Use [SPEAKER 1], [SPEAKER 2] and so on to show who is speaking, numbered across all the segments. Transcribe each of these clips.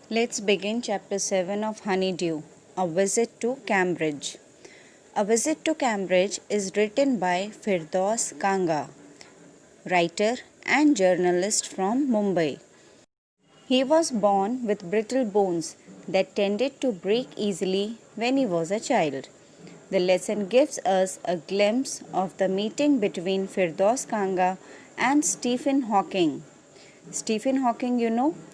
[SPEAKER 1] Let's begin chapter 7 of Honeydew, A Visit to Cambridge. A Visit to Cambridge is written by Firdaus Kanga, writer and journalist from Mumbai. He was born with brittle bones that tended to break easily when he was a child. The lesson gives us a glimpse of the meeting between Firdaus Kanga and Stephen Hawking. Stephen Hawking,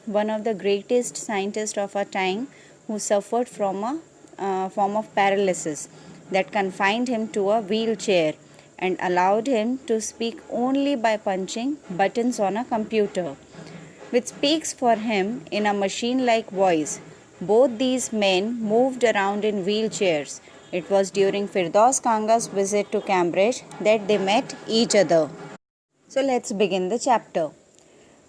[SPEAKER 1] one of the greatest scientists of our time who suffered from a form of paralysis that confined him to a wheelchair and allowed him to speak only by punching buttons on a computer, which speaks for him in a machine like voice. Both these men moved around in wheelchairs. It was during Firdaus Kanga's visit to Cambridge that they met each other. So let's begin the chapter.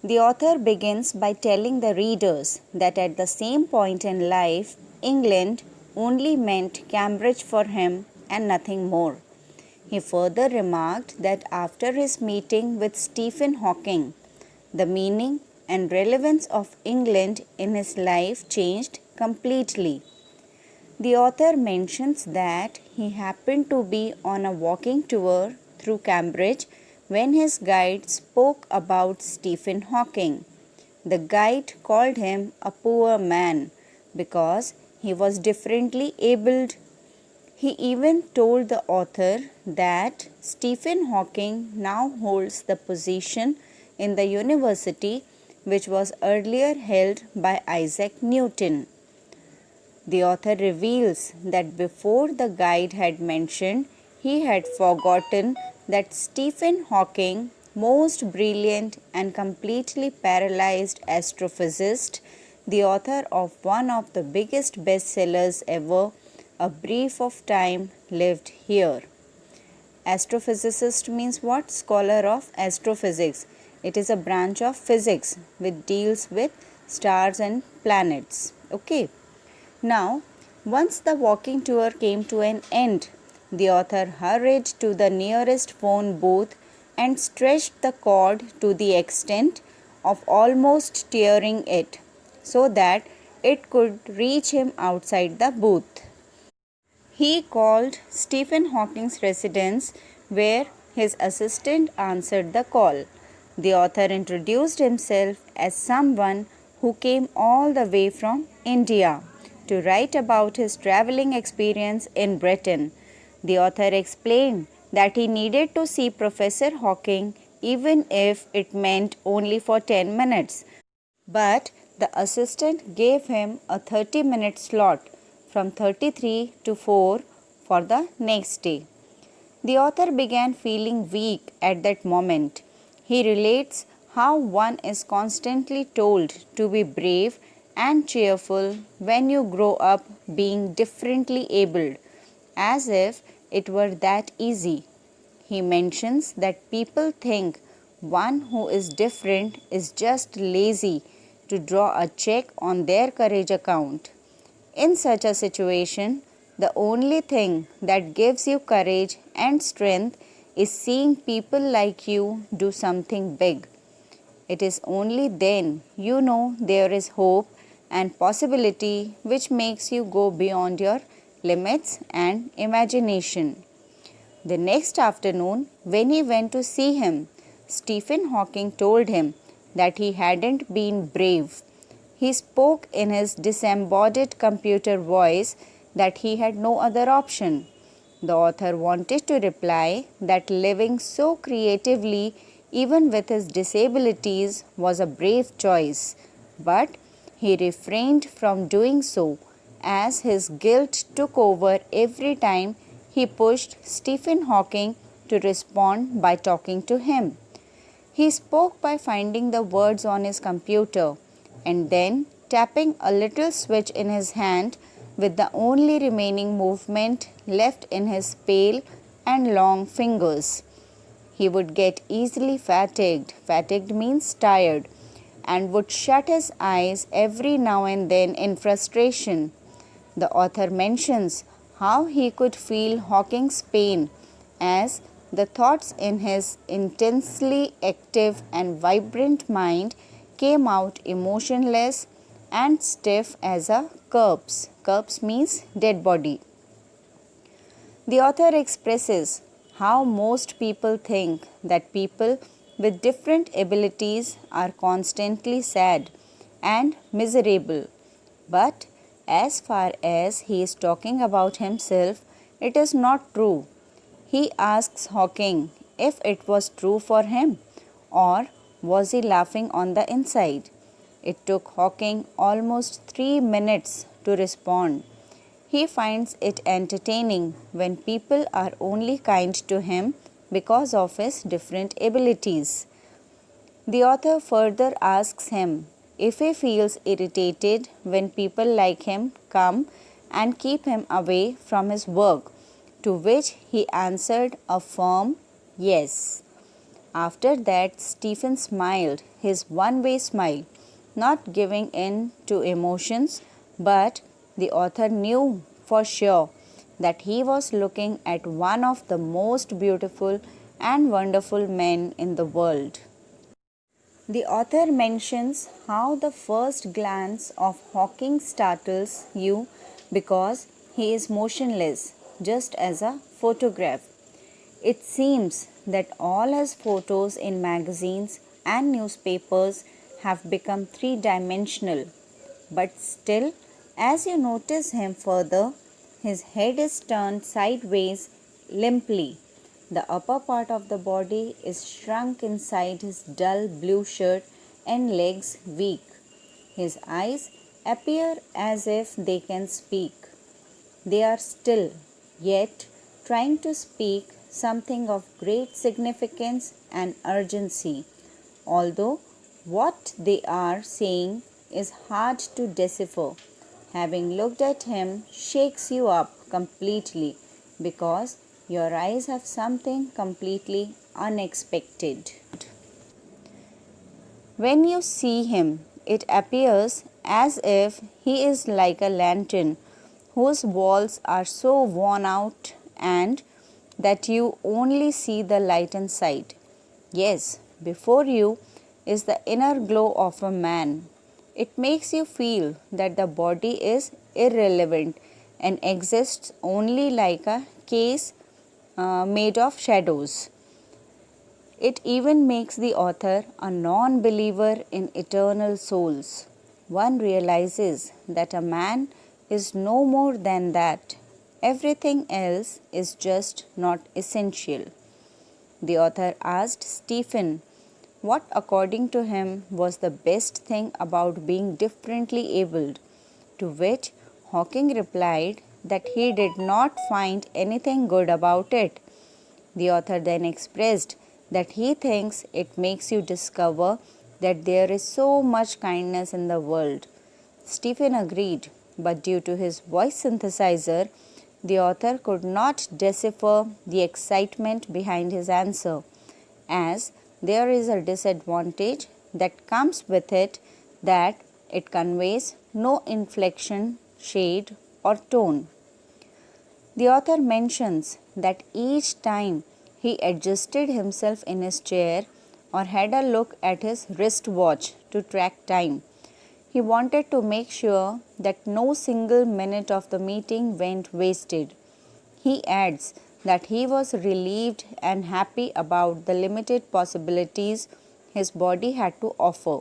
[SPEAKER 1] The author begins by telling the readers that at the same point in life, England only meant Cambridge for him and nothing more. He further remarked that after his meeting with Stephen Hawking, the meaning and relevance of England in his life changed completely. The author mentions that he happened to be on a walking tour through Cambridge when his guide spoke about Stephen Hawking. The guide called him a poor man because he was differently abled. He even told the author that Stephen Hawking now holds the position in the university which was earlier held by Isaac Newton. The author reveals that before the guide had mentioned, he had forgotten that Stephen Hawking, most brilliant and completely paralyzed astrophysicist, the author of one of the biggest bestsellers ever, A Brief of Time, lived here. Astrophysicist means what? Scholar of astrophysics. It is a branch of physics which deals with stars and planets. Okay. Now, once the walking tour came to an end, the author hurried to the nearest phone booth and stretched the cord to the extent of almost tearing it so that it could reach him outside the booth. He called Stephen Hawking's residence where his assistant answered the call. The author introduced himself as someone who came all the way from India to write about his traveling experience in Britain. The author explained that he needed to see Professor Hawking even if it meant only for 10 minutes. But the assistant gave him a 30-minute slot from 33 to 4 for the next day. The author began feeling weak at that moment. He relates how one is constantly told to be brave and cheerful when you grow up being differently abled, as if it were that easy. He mentions that people think one who is different is just lazy to draw a check on their courage account. In such a situation, the only thing that gives you courage and strength is seeing people like you do something big. It is only then you know there is hope and possibility which makes you go beyond your limits and imagination. The next afternoon, when he went to see him, Stephen Hawking told him that he hadn't been brave. He spoke in his disembodied computer voice that he had no other option. The author wanted to reply that living so creatively, even with his disabilities, was a brave choice, but he refrained from doing so as his guilt took over every time he pushed Stephen Hawking to respond by talking to him. He spoke by finding the words on his computer and then tapping a little switch in his hand with the only remaining movement left in his pale and long fingers. He would get easily fatigued. Fatigued means tired, and would shut his eyes every now and then in frustration. The author mentions how he could feel Hawking's pain as the thoughts in his intensely active and vibrant mind came out emotionless and stiff as a corpse. Corpse means dead body. The author expresses how most people think that people with different abilities are constantly sad and miserable. But as far as he is talking about himself, it is not true. He asks Hawking if it was true for him, or was he laughing on the inside. It took Hawking almost 3 minutes to respond. He finds it entertaining when people are only kind to him because of his different abilities. The author further asks him if he feels irritated when people like him come and keep him away from his work, to which he answered a firm yes. After that, Stephen smiled his one-way smile, not giving in to emotions, but the author knew for sure that he was looking at one of the most beautiful and wonderful men in the world. The author mentions how the first glance of Hawking startles you because he is motionless, just as a photograph. It seems that all his photos in magazines and newspapers have become three-dimensional, but still, as you notice him further, his head is turned sideways limply. The upper part of the body is shrunk inside his dull blue shirt and legs weak. His eyes appear as if they can speak. They are still, yet trying to speak something of great significance and urgency, although what they are saying is hard to decipher. Having looked at him shakes you up completely because your eyes have something completely unexpected. When you see him, it appears as if he is like a lantern whose walls are so worn out and that you only see the light inside. Yes, before you is the inner glow of a man. It makes you feel that the body is irrelevant and exists only like a case made of shadows. It even makes the author a non believer in eternal souls. One realizes that a man is no more than that. Everything else is just not essential. The author asked Stephen what, according to him, was the best thing about being differently abled, to which Hawking replied that he did not find anything good about it. The author then expressed that he thinks it makes you discover that there is so much kindness in the world. Stephen agreed, but due to his voice synthesizer, the author could not decipher the excitement behind his answer, as there is a disadvantage that comes with it, that it conveys no inflection, shade, or tone. The author mentions that each time he adjusted himself in his chair or had a look at his wristwatch to track time, he wanted to make sure that no single minute of the meeting went wasted. He adds that he was relieved and happy about the limited possibilities his body had to offer.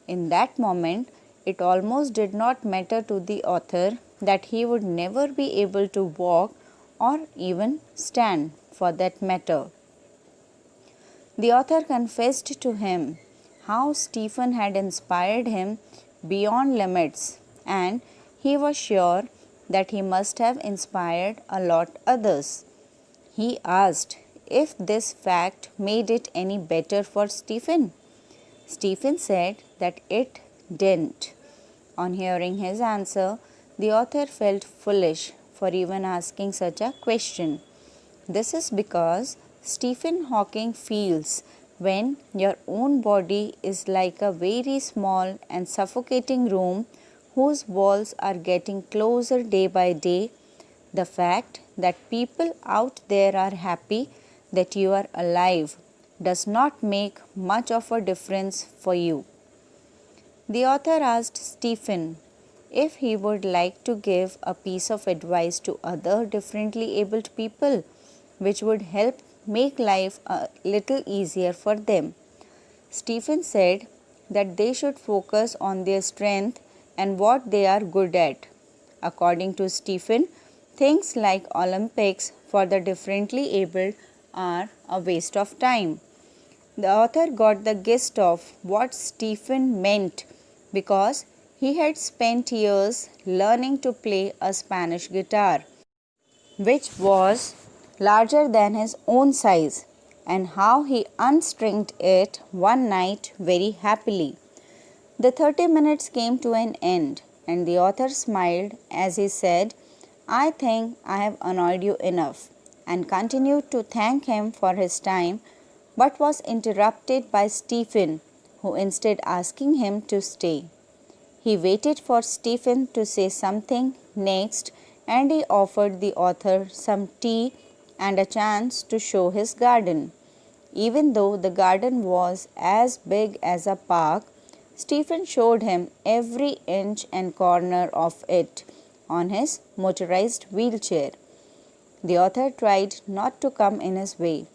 [SPEAKER 1] In that moment, it almost did not matter to the author that he would never be able to walk or even stand, for that matter. The author confessed to him how Stephen had inspired him beyond limits, and he was sure that he must have inspired a lot others. He asked if this fact made it any better for Stephen. Stephen said that it didn't. On hearing his answer, the author felt foolish for even asking such a question. This is because Stephen Hawking feels when your own body is like a very small and suffocating room whose walls are getting closer day by day, the fact that people out there are happy that you are alive does not make much of a difference for you. The author asked Stephen if he would like to give a piece of advice to other differently abled people which would help make life a little easier for them. Stephen said that they should focus on their strength and what they are good at. According to Stephen, things like Olympics for the differently abled are a waste of time. The author got the gist of what Stephen meant because he had spent years learning to play a Spanish guitar, which was larger than his own size, and how he unstringed it one night very happily. The 30 minutes came to an end, and the author smiled as he said, "I think I have annoyed you enough," and continued to thank him for his time, but was interrupted by Stephen, who instead asking him to stay. He waited for Stephen to say something next, and he offered the author some tea and a chance to show his garden. Even though the garden was as big as a park, Stephen showed him every inch and corner of it on his motorized wheelchair. The author tried not to come in his way.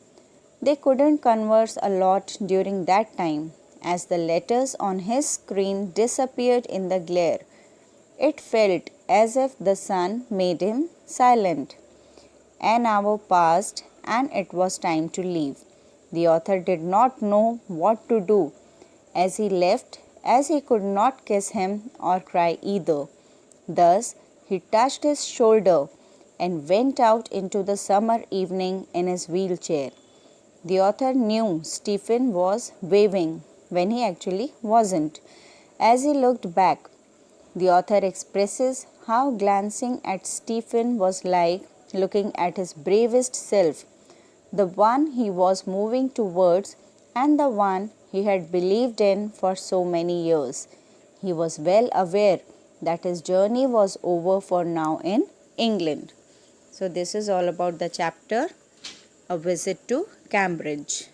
[SPEAKER 1] They couldn't converse a lot during that time, as the letters on his screen disappeared in the glare. It felt as if the sun made him silent. An hour passed and it was time to leave. The author did not know what to do as he left, as he could not kiss him or cry either. Thus, he touched his shoulder and went out into the summer evening in his wheelchair. The author knew Stephen was waving when he actually wasn't. As he looked back, the author expresses how glancing at Stephen was like looking at his bravest self, the one he was moving towards and the one he had believed in for so many years. He was well aware that his journey was over for now in England. So, this is all about the chapter A Visit to Cambridge.